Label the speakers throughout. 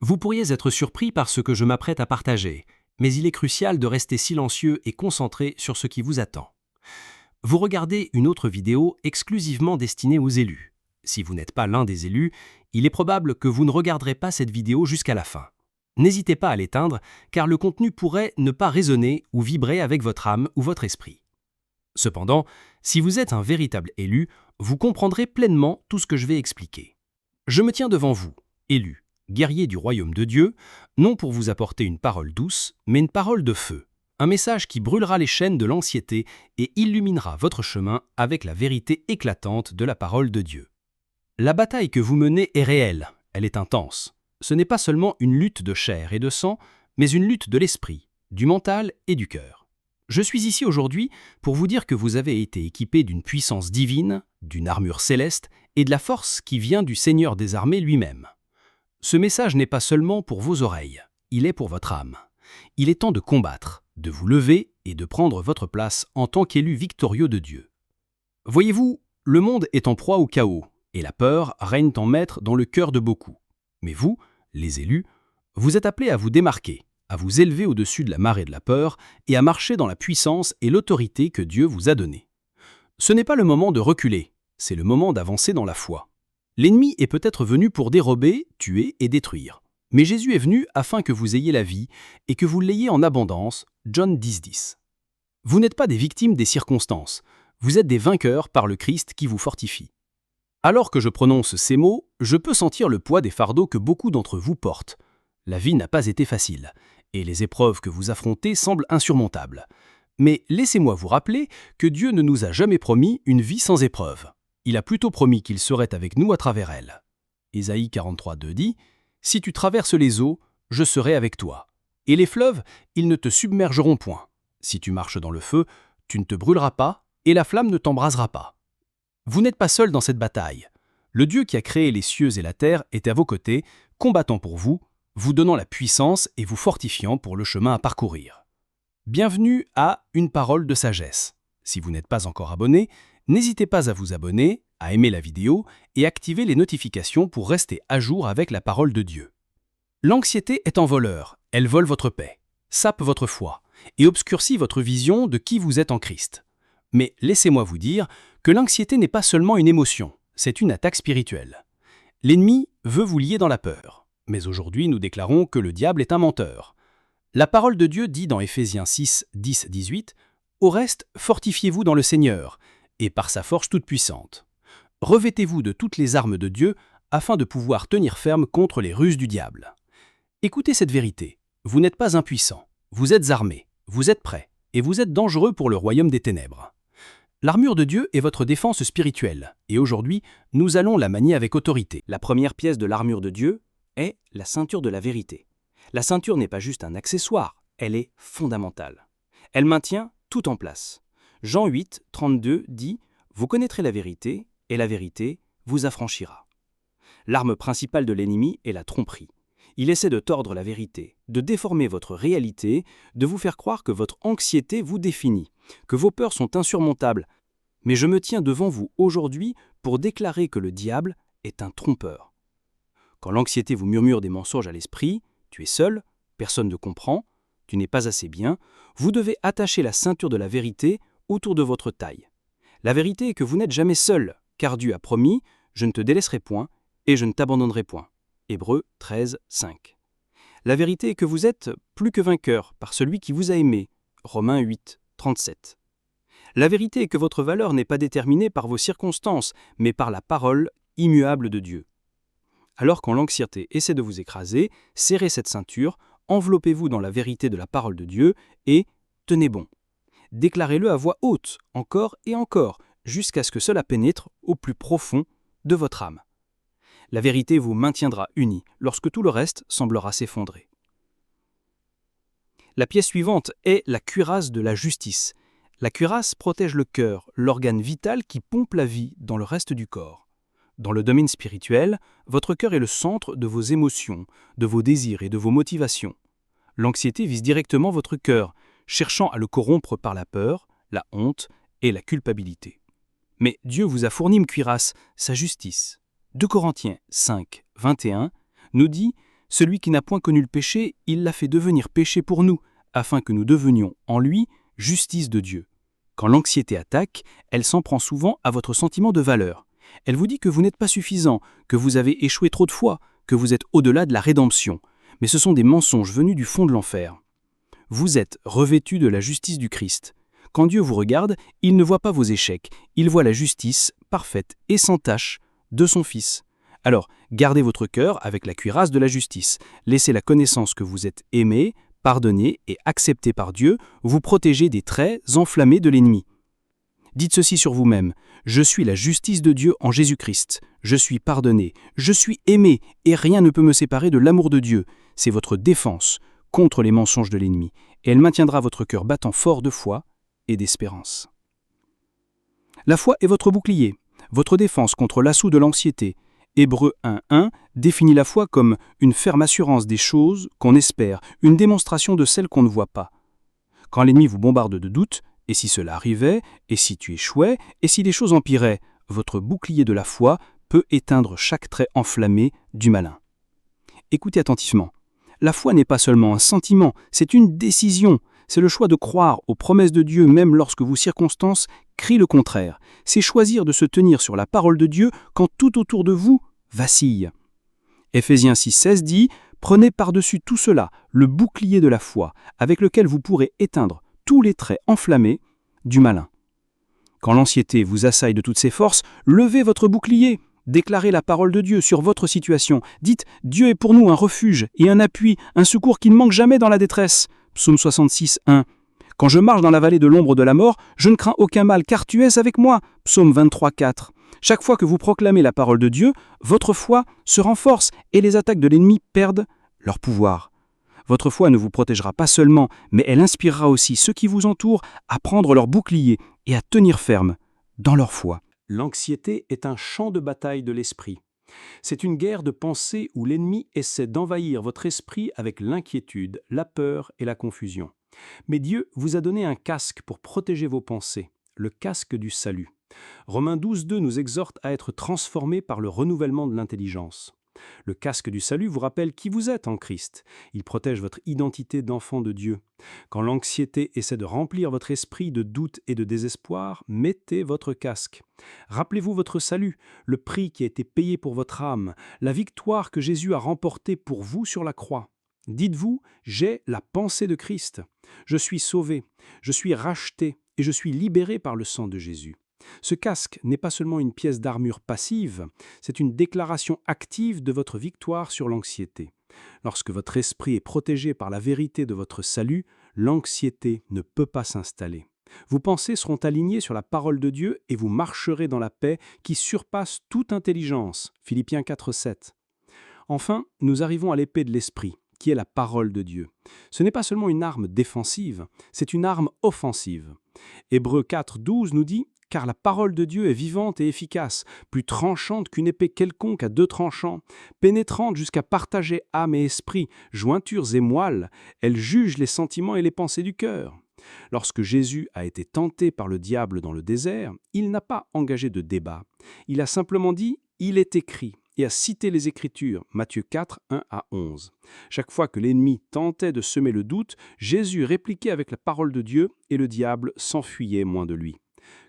Speaker 1: Vous pourriez être surpris par ce que je m'apprête à partager, mais il est crucial de rester silencieux et concentré sur ce qui vous attend. Vous regardez une autre vidéo exclusivement destinée aux élus. Si vous n'êtes pas l'un des élus, il est probable que vous ne regarderez pas cette vidéo jusqu'à la fin. N'hésitez pas à l'éteindre, car le contenu pourrait ne pas résonner ou vibrer avec votre âme ou votre esprit. Cependant, si vous êtes un véritable élu, vous comprendrez pleinement tout ce que je vais expliquer. Je me tiens devant vous, élu, guerrier du royaume de Dieu, non pour vous apporter une parole douce, mais une parole de feu, un message qui brûlera les chaînes de l'anxiété et illuminera votre chemin avec la vérité éclatante de la parole de Dieu. La bataille que vous menez est réelle, elle est intense. Ce n'est pas seulement une lutte de chair et de sang, mais une lutte de l'esprit, du mental et du cœur. Je suis ici aujourd'hui pour vous dire que vous avez été équipé d'une puissance divine, d'une armure céleste et de la force qui vient du Seigneur des armées lui-même. Ce message n'est pas seulement pour vos oreilles, il est pour votre âme. Il est temps de combattre, de vous lever et de prendre votre place en tant qu'élu victorieux de Dieu. Voyez-vous, le monde est en proie au chaos, et la peur règne en maître dans le cœur de beaucoup. Mais vous, les élus, vous êtes appelés à vous démarquer, à vous élever au-dessus de la marée de la peur et à marcher dans la puissance et l'autorité que Dieu vous a donnée. Ce n'est pas le moment de reculer, c'est le moment d'avancer dans la foi. L'ennemi est peut-être venu pour dérober, tuer et détruire. Mais Jésus est venu afin que vous ayez la vie et que vous l'ayez en abondance. John 10,10. Vous n'êtes pas des victimes des circonstances, vous êtes des vainqueurs par le Christ qui vous fortifie. Alors que je prononce ces mots, je peux sentir le poids des fardeaux que beaucoup d'entre vous portent. La vie n'a pas été facile, et les épreuves que vous affrontez semblent insurmontables. Mais laissez-moi vous rappeler que Dieu ne nous a jamais promis une vie sans épreuves. Il a plutôt promis qu'il serait avec nous à travers elle. Ésaïe 43,2 dit « Si tu traverses les eaux, je serai avec toi. Et les fleuves, ils ne te submergeront point. Si tu marches dans le feu, tu ne te brûleras pas, et la flamme ne t'embrasera pas. » Vous n'êtes pas seul dans cette bataille. Le Dieu qui a créé les cieux et la terre est à vos côtés, combattant pour vous, vous donnant la puissance et vous fortifiant pour le chemin à parcourir. Bienvenue à Une parole de sagesse. Si vous n'êtes pas encore abonné, n'hésitez pas à vous abonner, à aimer la vidéo et activer les notifications pour rester à jour avec la parole de Dieu. L'anxiété est un voleur, elle vole votre paix, sape votre foi et obscurcit votre vision de qui vous êtes en Christ. Mais laissez-moi vous dire que l'anxiété n'est pas seulement une émotion, c'est une attaque spirituelle. L'ennemi veut vous lier dans la peur, mais aujourd'hui nous déclarons que le diable est un menteur. La parole de Dieu dit dans Éphésiens 6, 10-18 « Au reste, fortifiez-vous dans le Seigneur, et par sa force toute puissante. Revêtez-vous de toutes les armes de Dieu afin de pouvoir tenir ferme contre les ruses du diable. » Écoutez cette vérité, vous n'êtes pas impuissant, vous êtes armé, vous êtes prêt, et vous êtes dangereux pour le royaume des ténèbres. L'armure de Dieu est votre défense spirituelle, et aujourd'hui, nous allons la manier avec autorité.
Speaker 2: La première pièce de l'armure de Dieu est la ceinture de la vérité. La ceinture n'est pas juste un accessoire, elle est fondamentale. Elle maintient tout en place. Jean 8, 32 dit « Vous connaîtrez la vérité, et la vérité vous affranchira. » L'arme principale de l'ennemi est la tromperie. Il essaie de tordre la vérité, de déformer votre réalité, de vous faire croire que votre anxiété vous définit, que vos peurs sont insurmontables. Mais je me tiens devant vous aujourd'hui pour déclarer que le diable est un trompeur. Quand l'anxiété vous murmure des mensonges à l'esprit, tu es seul, personne ne comprend, tu n'es pas assez bien, vous devez attacher la ceinture de la vérité autour de votre taille. La vérité est que vous n'êtes jamais seul, car Dieu a promis « Je ne te délaisserai point et je ne t'abandonnerai point ». Hébreux 13, 5. La vérité est que vous êtes plus que vainqueur par celui qui vous a aimé. Romains 8, 37. La vérité est que votre valeur n'est pas déterminée par vos circonstances, mais par la parole immuable de Dieu. Alors quand l'anxiété essaie de vous écraser, serrez cette ceinture, enveloppez-vous dans la vérité de la parole de Dieu et tenez bon. Déclarez-le à voix haute, encore et encore, jusqu'à ce que cela pénètre au plus profond de votre âme. La vérité vous maintiendra unis lorsque tout le reste semblera s'effondrer. La pièce suivante est la cuirasse de la justice. La cuirasse protège le cœur, l'organe vital qui pompe la vie dans le reste du corps. Dans le domaine spirituel, votre cœur est le centre de vos émotions, de vos désirs et de vos motivations. L'anxiété vise directement votre cœur, cherchant à le corrompre par la peur, la honte et la culpabilité. Mais Dieu vous a fourni une cuirasse, sa justice. 2 Corinthiens 5, 21 nous dit « Celui qui n'a point connu le péché, il l'a fait devenir péché pour nous, afin que nous devenions en lui justice de Dieu. Quand l'anxiété attaque, elle s'en prend souvent à votre sentiment de valeur. Elle vous dit que vous n'êtes pas suffisant, que vous avez échoué trop de fois, que vous êtes au-delà de la rédemption. Mais ce sont des mensonges venus du fond de l'enfer. Vous êtes revêtu de la justice du Christ. Quand Dieu vous regarde, il ne voit pas vos échecs, il voit la justice parfaite et sans tache de son Fils. Alors, gardez votre cœur avec la cuirasse de la justice. Laissez la connaissance que vous êtes aimé, pardonné et accepté par Dieu vous protéger des traits enflammés de l'ennemi. Dites ceci sur vous-même: je suis la justice de Dieu en Jésus-Christ. Je suis pardonné, je suis aimé et rien ne peut me séparer de l'amour de Dieu. C'est votre défense contre les mensonges de l'ennemi et elle maintiendra votre cœur battant fort de foi et d'espérance. La foi est votre bouclier, votre défense contre l'assaut de l'anxiété. Hébreux 1:1 définit la foi comme une ferme assurance des choses qu'on espère, une démonstration de celles qu'on ne voit pas. Quand l'ennemi vous bombarde de doutes, et si cela arrivait, et si tu échouais, et si les choses empiraient, votre bouclier de la foi peut éteindre chaque trait enflammé du malin. Écoutez attentivement. La foi n'est pas seulement un sentiment, c'est une décision. C'est le choix de croire aux promesses de Dieu même lorsque vos circonstances crient le contraire. C'est choisir de se tenir sur la parole de Dieu quand tout autour de vous vacille. Éphésiens 6:16 dit « Prenez par-dessus tout cela le bouclier de la foi, avec lequel vous pourrez éteindre tous les traits enflammés du malin. » Quand l'anxiété vous assaille de toutes ses forces, levez votre bouclier. Déclarez la parole de Dieu sur votre situation. Dites « Dieu est pour nous un refuge et un appui, un secours qui ne manque jamais dans la détresse. » Psaume 66:1. Quand je marche dans la vallée de l'ombre de la mort, je ne crains aucun mal, car tu es avec moi. Psaume 23:4. Chaque fois que vous proclamez la parole de Dieu, votre foi se renforce et les attaques de l'ennemi perdent leur pouvoir. Votre foi ne vous protégera pas seulement, mais elle inspirera aussi ceux qui vous entourent à prendre leur bouclier et à tenir ferme dans leur foi.
Speaker 1: L'anxiété est un champ de bataille de l'esprit. C'est une guerre de pensée où l'ennemi essaie d'envahir votre esprit avec l'inquiétude, la peur et la confusion. Mais Dieu vous a donné un casque pour protéger vos pensées, le casque du salut. Romains 12:2 nous exhorte à être transformés par le renouvellement de l'intelligence. Le casque du salut vous rappelle qui vous êtes en Christ. Il protège votre identité d'enfant de Dieu. Quand l'anxiété essaie de remplir votre esprit de doute et de désespoir, mettez votre casque. Rappelez-vous votre salut, le prix qui a été payé pour votre âme, la victoire que Jésus a remportée pour vous sur la croix. Dites-vous, j'ai la pensée de Christ. Je suis sauvé, je suis racheté et je suis libéré par le sang de Jésus. Ce casque n'est pas seulement une pièce d'armure passive, c'est une déclaration active de votre victoire sur l'anxiété. Lorsque votre esprit est protégé par la vérité de votre salut, l'anxiété ne peut pas s'installer. Vos pensées seront alignées sur la parole de Dieu et vous marcherez dans la paix qui surpasse toute intelligence. Philippiens 4:7. Enfin, nous arrivons à l'épée de l'esprit, qui est la parole de Dieu. Ce n'est pas seulement une arme défensive, c'est une arme offensive. Hébreux 4:12 nous dit « Car la parole de Dieu est vivante et efficace, plus tranchante qu'une épée quelconque à deux tranchants, pénétrante jusqu'à partager âme et esprit, jointures et moelles, elle juge les sentiments et les pensées du cœur. » Lorsque Jésus a été tenté par le diable dans le désert, il n'a pas engagé de débat. Il a simplement dit « Il est écrit » et a cité les Écritures, Matthieu 4:1-11. Chaque fois que l'ennemi tentait de semer le doute, Jésus répliquait avec la parole de Dieu et le diable s'enfuyait loin de lui.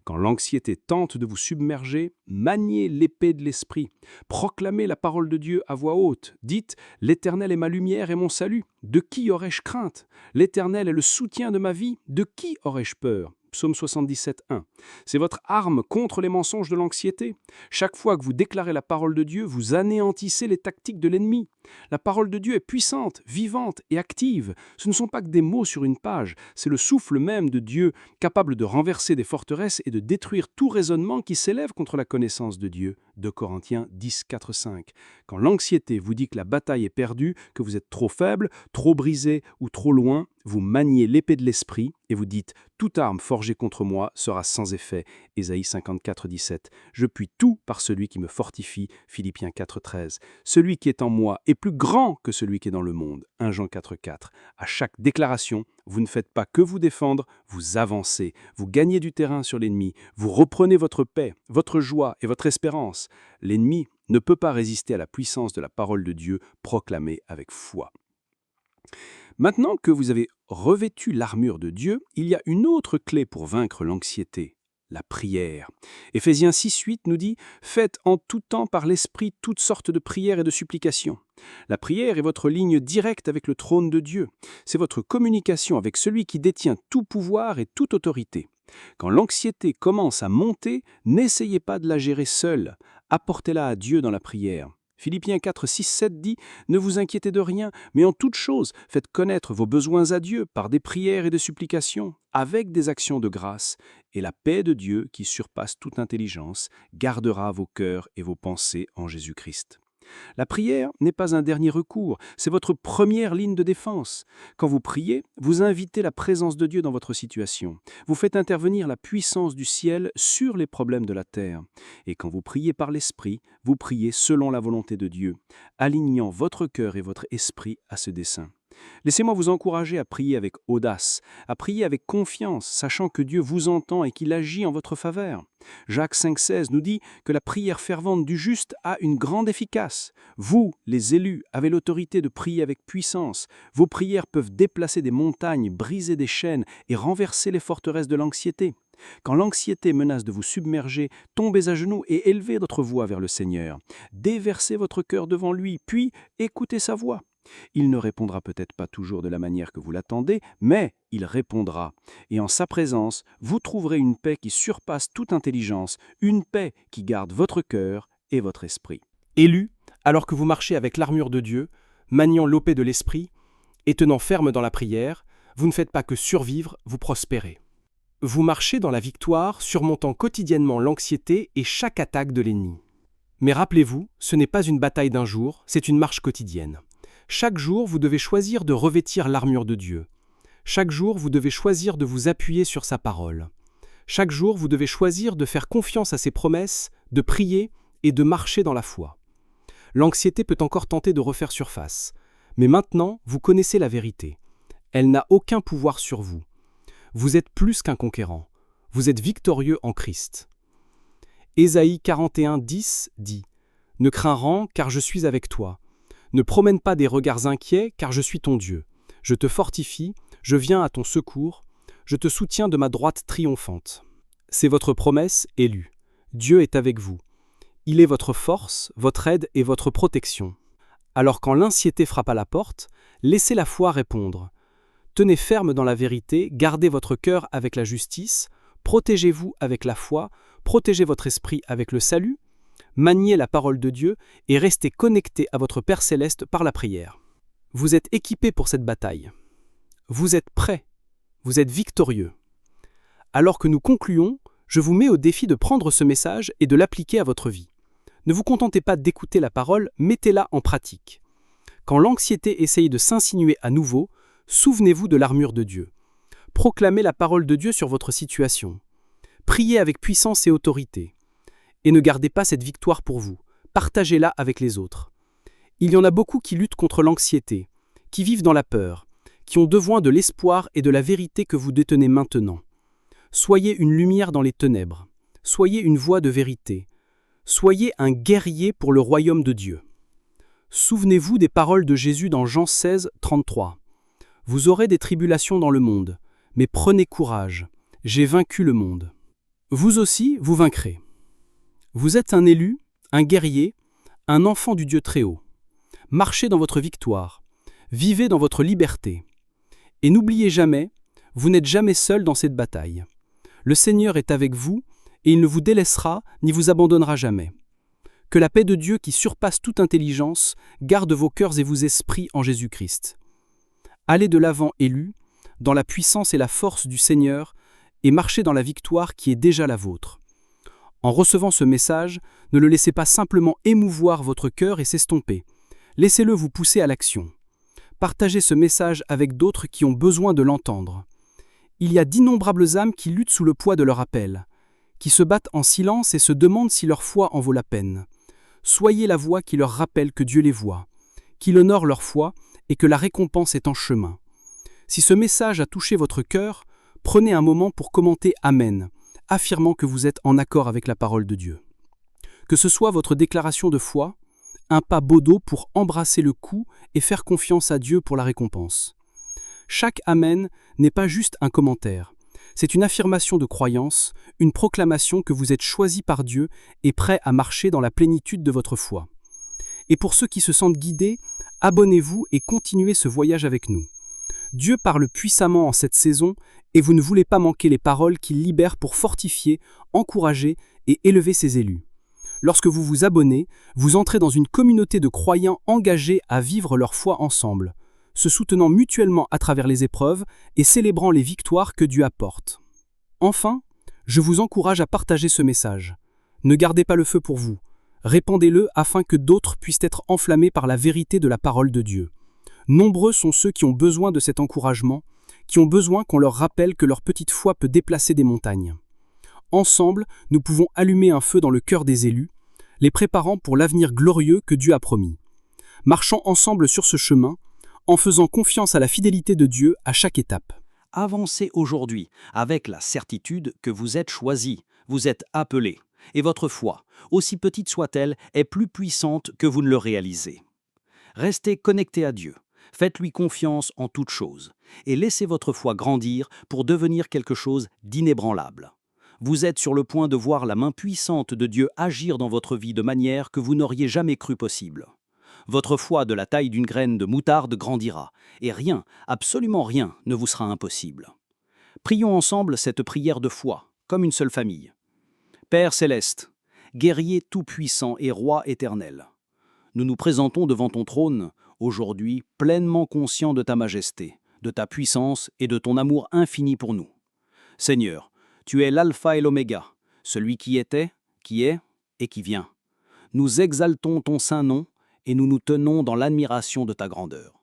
Speaker 1: Quand l'anxiété tente de vous submerger, maniez l'épée de l'esprit. Proclamez la parole de Dieu à voix haute. Dites « L'Éternel est ma lumière et mon salut. De qui aurais-je crainte? L'Éternel est le soutien de ma vie. De qui aurais-je peur ?» Psaume 77:1. C'est votre arme contre les mensonges de l'anxiété. Chaque fois que vous déclarez la parole de Dieu, vous anéantissez les tactiques de l'ennemi. La parole de Dieu est puissante, vivante et active. Ce ne sont pas que des mots sur une page, c'est le souffle même de Dieu, capable de renverser des forteresses et de détruire tout raisonnement qui s'élève contre la connaissance de Dieu. 2 Corinthiens 10:4-5. Quand l'anxiété vous dit que la bataille est perdue, que vous êtes trop faible, trop brisé ou trop loin, vous maniez l'épée de l'esprit et vous dites « Toute arme forgée contre moi sera sans effet » Ésaïe 54:17. Je puis tout par celui qui me fortifie. Philippiens 4:13. Celui qui est en moi est plus grand que celui qui est dans le monde. 1 Jean 4:4. À chaque déclaration, vous ne faites pas que vous défendre, vous avancez, vous gagnez du terrain sur l'ennemi, vous reprenez votre paix, votre joie et votre espérance. L'ennemi
Speaker 3: ne peut pas résister à la puissance de la parole de Dieu proclamée avec foi. Maintenant que vous avez revêtu l'armure de Dieu, il y a une autre clé pour vaincre l'anxiété, la prière. Éphésiens 6:8 nous dit « Faites en tout temps par l'Esprit toutes sortes de prières et de supplications ». La prière est votre ligne directe avec le trône de Dieu. C'est votre communication avec celui qui détient tout pouvoir et toute autorité. Quand l'anxiété commence à monter, n'essayez pas de la gérer seul. Apportez-la à Dieu dans la prière. Philippiens 4:6-7 dit « Ne vous inquiétez de rien, mais en toute chose, faites connaître vos besoins à Dieu par des prières et des supplications, avec des actions de grâce, et la paix de Dieu, qui surpasse toute intelligence, gardera vos cœurs et vos pensées en Jésus-Christ. » La prière n'est pas un dernier recours, c'est votre première ligne de défense. Quand vous priez, vous invitez la présence de Dieu dans votre situation. Vous faites intervenir la puissance du ciel sur les problèmes de la terre. Et quand vous priez par l'Esprit, vous priez selon la volonté de Dieu, alignant votre cœur et votre esprit à ce dessein. Laissez-moi vous encourager à prier avec audace, à prier avec confiance, sachant que Dieu vous entend et qu'il agit en votre faveur. Jacques 5,16 nous dit que la prière fervente du juste a une grande efficace. Vous, les élus, avez l'autorité de prier avec puissance. Vos prières peuvent déplacer des montagnes, briser des chaînes et renverser les forteresses de l'anxiété. Quand l'anxiété menace de vous submerger, tombez à genoux et élevez votre voix vers le Seigneur. Déversez votre cœur devant lui, puis écoutez sa voix. Il ne répondra peut-être pas toujours de la manière que vous l'attendez, mais il répondra. Et en sa présence, vous trouverez une paix qui surpasse toute intelligence, une paix qui garde votre cœur et votre esprit.
Speaker 2: Élus, alors que vous marchez avec l'armure de Dieu, maniant l'épée de l'esprit et tenant ferme dans la prière, vous ne faites pas que survivre, vous prospérez. Vous marchez dans la victoire, surmontant quotidiennement l'anxiété et chaque attaque de l'ennemi. Mais rappelez-vous, ce n'est pas une bataille d'un jour, c'est une marche quotidienne. Chaque jour, vous devez choisir de revêtir l'armure de Dieu. Chaque jour, vous devez choisir de vous appuyer sur sa parole. Chaque jour, vous devez choisir de faire confiance à ses promesses, de prier et de marcher dans la foi. L'anxiété peut encore tenter de refaire surface. Mais maintenant, vous connaissez la vérité. Elle n'a aucun pouvoir sur vous. Vous êtes plus qu'un conquérant. Vous êtes victorieux en Christ. Ésaïe 41:10 dit « Ne crains rien, car je suis avec toi. Ne promène pas des regards inquiets, car je suis ton Dieu. Je te fortifie, je viens à ton secours, je te soutiens de ma droite triomphante. » C'est votre promesse, élue. Dieu est avec vous. Il est votre force, votre aide et votre protection. Alors quand l'anxiété frappe à la porte, laissez la foi répondre. Tenez ferme dans la vérité, gardez votre cœur avec la justice, protégez-vous avec la foi, protégez votre esprit avec le salut, maniez la parole de Dieu et restez connectés à votre Père céleste par la prière. Vous êtes équipés pour cette bataille. Vous êtes prêts. Vous êtes victorieux. Alors que nous concluons, je vous mets au défi de prendre ce message et de l'appliquer à votre vie. Ne vous contentez pas d'écouter la parole, mettez-la en pratique. Quand l'anxiété essaye de s'insinuer à nouveau, souvenez-vous de l'armure de Dieu. Proclamez la parole de Dieu sur votre situation. Priez avec puissance et autorité. Et ne gardez pas cette victoire pour vous. Partagez-la avec les autres. Il y en a beaucoup qui luttent contre l'anxiété, qui vivent dans la peur, qui ont besoin de l'espoir et de la vérité que vous détenez maintenant. Soyez une lumière dans les ténèbres. Soyez une voix de vérité. Soyez un guerrier pour le royaume de Dieu. Souvenez-vous des paroles de Jésus dans Jean 16:33. « Vous aurez des tribulations dans le monde, mais prenez courage, j'ai vaincu le monde. » Vous aussi, vous vaincrez. Vous êtes un élu, un guerrier, un enfant du Dieu très haut. Marchez dans votre victoire, vivez dans votre liberté. Et n'oubliez jamais, vous n'êtes jamais seul dans cette bataille. Le Seigneur est avec vous et il ne vous délaissera ni vous abandonnera jamais. Que la paix de Dieu qui surpasse toute intelligence garde vos cœurs et vos esprits en Jésus-Christ. Allez de l'avant, élus, dans la puissance et la force du Seigneur et marchez dans la victoire qui est déjà la vôtre. En recevant ce message, ne le laissez pas simplement émouvoir votre cœur et s'estomper. Laissez-le vous pousser à l'action. Partagez ce message avec d'autres qui ont besoin de l'entendre. Il y a d'innombrables âmes qui luttent sous le poids de leur appel, qui se battent en silence et se demandent si leur foi en vaut la peine. Soyez la voix qui leur rappelle que Dieu les voit, qu'il honore leur foi et que la récompense est en chemin. Si ce message a touché votre cœur, prenez un moment pour commenter « Amen », affirmant que vous êtes en accord avec la parole de Dieu. Que ce soit votre déclaration de foi, un pas bodo pour embrasser le coup et faire confiance à Dieu pour la récompense. Chaque Amen n'est pas juste un commentaire. C'est une affirmation de croyance, une proclamation que vous êtes choisi par Dieu et prêt à marcher dans la plénitude de votre foi. Et pour ceux qui se sentent guidés, abonnez-vous et continuez ce voyage avec nous. Dieu parle puissamment en cette saison et vous ne voulez pas manquer les paroles qu'il libère pour fortifier, encourager et élever ses élus. Lorsque vous vous abonnez, vous entrez dans une communauté de croyants engagés à vivre leur foi ensemble, se soutenant mutuellement à travers les épreuves et célébrant les victoires que Dieu apporte. Enfin, je vous encourage à partager ce message. Ne gardez pas le feu pour vous. Répandez-le afin que d'autres puissent être enflammés par la vérité de la parole de Dieu. Nombreux sont ceux qui ont besoin de cet encouragement, qui ont besoin qu'on leur rappelle que leur petite foi peut déplacer des montagnes. Ensemble, nous pouvons allumer un feu dans le cœur des élus, les préparant pour l'avenir glorieux que Dieu a promis. Marchons ensemble sur ce chemin, en faisant confiance à la fidélité de Dieu à chaque étape.
Speaker 1: Avancez aujourd'hui avec la certitude que vous êtes choisi, vous êtes appelé, et votre foi, aussi petite soit-elle, est plus puissante que vous ne le réalisez. Restez connecté à Dieu, faites-lui confiance en toutes choses, et laissez votre foi grandir pour devenir quelque chose d'inébranlable. Vous êtes sur le point de voir la main puissante de Dieu agir dans votre vie de manière que vous n'auriez jamais cru possible. Votre foi de la taille d'une graine de moutarde grandira, et rien, absolument rien, ne vous sera impossible. Prions ensemble cette prière de foi, comme une seule famille. Père céleste, guerrier tout-puissant et roi éternel, nous nous présentons devant ton trône, aujourd'hui pleinement conscients de ta majesté, de ta puissance et de ton amour infini pour nous. Seigneur, tu es l'alpha et l'oméga, celui qui était, qui est et qui vient. Nous exaltons ton saint nom et nous nous tenons dans l'admiration de ta grandeur.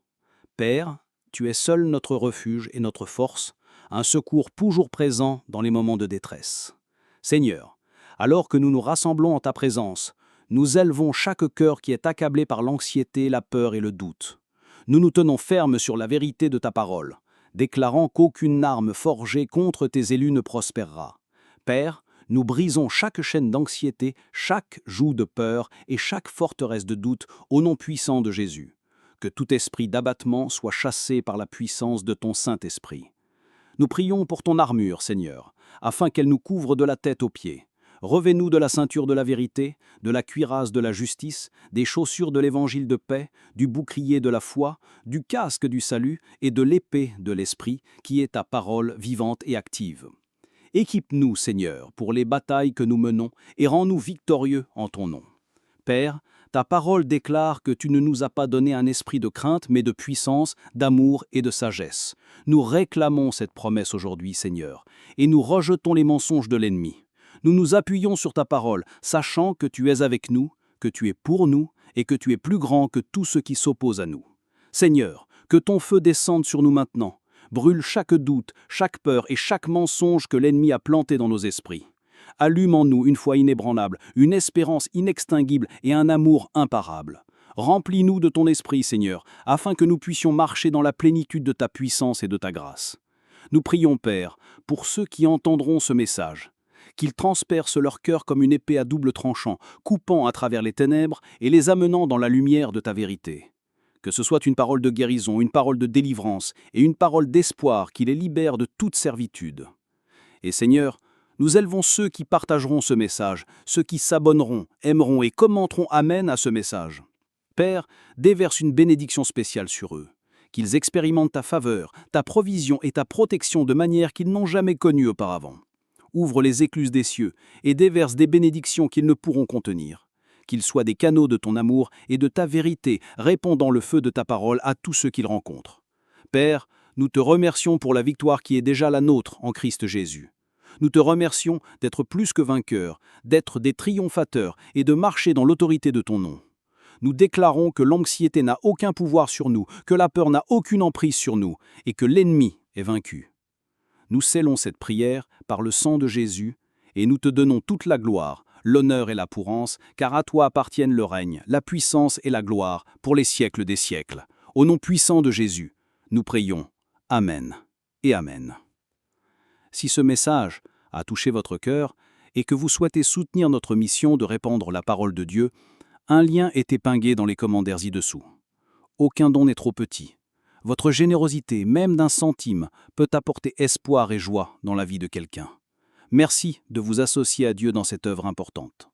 Speaker 1: Père, tu es seul notre refuge et notre force, un secours toujours présent dans les moments de détresse. Seigneur, alors que nous nous rassemblons en ta présence, nous élevons chaque cœur qui est accablé par l'anxiété, la peur et le doute. Nous nous tenons fermes sur la vérité de ta parole, déclarant qu'aucune arme forgée contre tes élus ne prospérera. Père, nous brisons chaque chaîne d'anxiété, chaque joug de peur et chaque forteresse de doute au nom puissant de Jésus. Que tout esprit d'abattement soit chassé par la puissance de ton Saint-Esprit. Nous prions pour ton armure, Seigneur, afin qu'elle nous couvre de la tête aux pieds. Revêt-nous de la ceinture de la vérité, de la cuirasse de la justice, des chaussures de l'évangile de paix, du bouclier de la foi, du casque du salut et de l'épée de l'esprit, qui est ta parole vivante et active. Équipe-nous, Seigneur, pour les batailles que nous menons et rends-nous victorieux en ton nom. Père, ta parole déclare que tu ne nous as pas donné un esprit de crainte, mais de puissance, d'amour et de sagesse. Nous réclamons cette promesse aujourd'hui, Seigneur, et nous rejetons les mensonges de l'ennemi. Nous nous appuyons sur ta parole, sachant que tu es avec nous, que tu es pour nous et que tu es plus grand que tout ce qui s'oppose à nous. Seigneur, que ton feu descende sur nous maintenant, brûle chaque doute, chaque peur et chaque mensonge que l'ennemi a planté dans nos esprits. Allume en nous une foi inébranlable, une espérance inextinguible et un amour imparable. Remplis-nous de ton esprit, Seigneur, afin que nous puissions marcher dans la plénitude de ta puissance et de ta grâce. Nous prions, Père, pour ceux qui entendront ce message, qu'ils transpercent leur cœur comme une épée à double tranchant, coupant à travers les ténèbres et les amenant dans la lumière de ta vérité. Que ce soit une parole de guérison, une parole de délivrance et une parole d'espoir qui les libère de toute servitude. Et Seigneur, nous élevons ceux qui partageront ce message, ceux qui s'abonneront, aimeront et commenteront Amen à ce message. Père, déverse une bénédiction spéciale sur eux, qu'ils expérimentent ta faveur, ta provision et ta protection de manière qu'ils n'ont jamais connue auparavant. Ouvre les écluses des cieux et déverse des bénédictions qu'ils ne pourront contenir. Qu'ils soient des canaux de ton amour et de ta vérité, répandant le feu de ta parole à tous ceux qu'ils rencontrent. Père, nous te remercions pour la victoire qui est déjà la nôtre en Christ Jésus. Nous te remercions d'être plus que vainqueurs, d'être des triomphateurs et de marcher dans l'autorité de ton nom. Nous déclarons que l'anxiété n'a aucun pouvoir sur nous, que la peur n'a aucune emprise sur nous et que l'ennemi est vaincu. Nous scellons cette prière par le sang de Jésus et nous te donnons toute la gloire, l'honneur et la pourance, car à toi appartiennent le règne, la puissance et la gloire pour les siècles des siècles. Au nom puissant de Jésus, nous prions. Amen et Amen. Si ce message a touché votre cœur
Speaker 3: et que vous souhaitez soutenir notre mission de répandre la parole de Dieu, un lien est épinglé dans les commentaires ci-dessous. Aucun don n'est trop petit. Votre générosité, même d'un centime, peut apporter espoir et joie dans la vie de quelqu'un. Merci de vous associer à Dieu dans cette œuvre importante.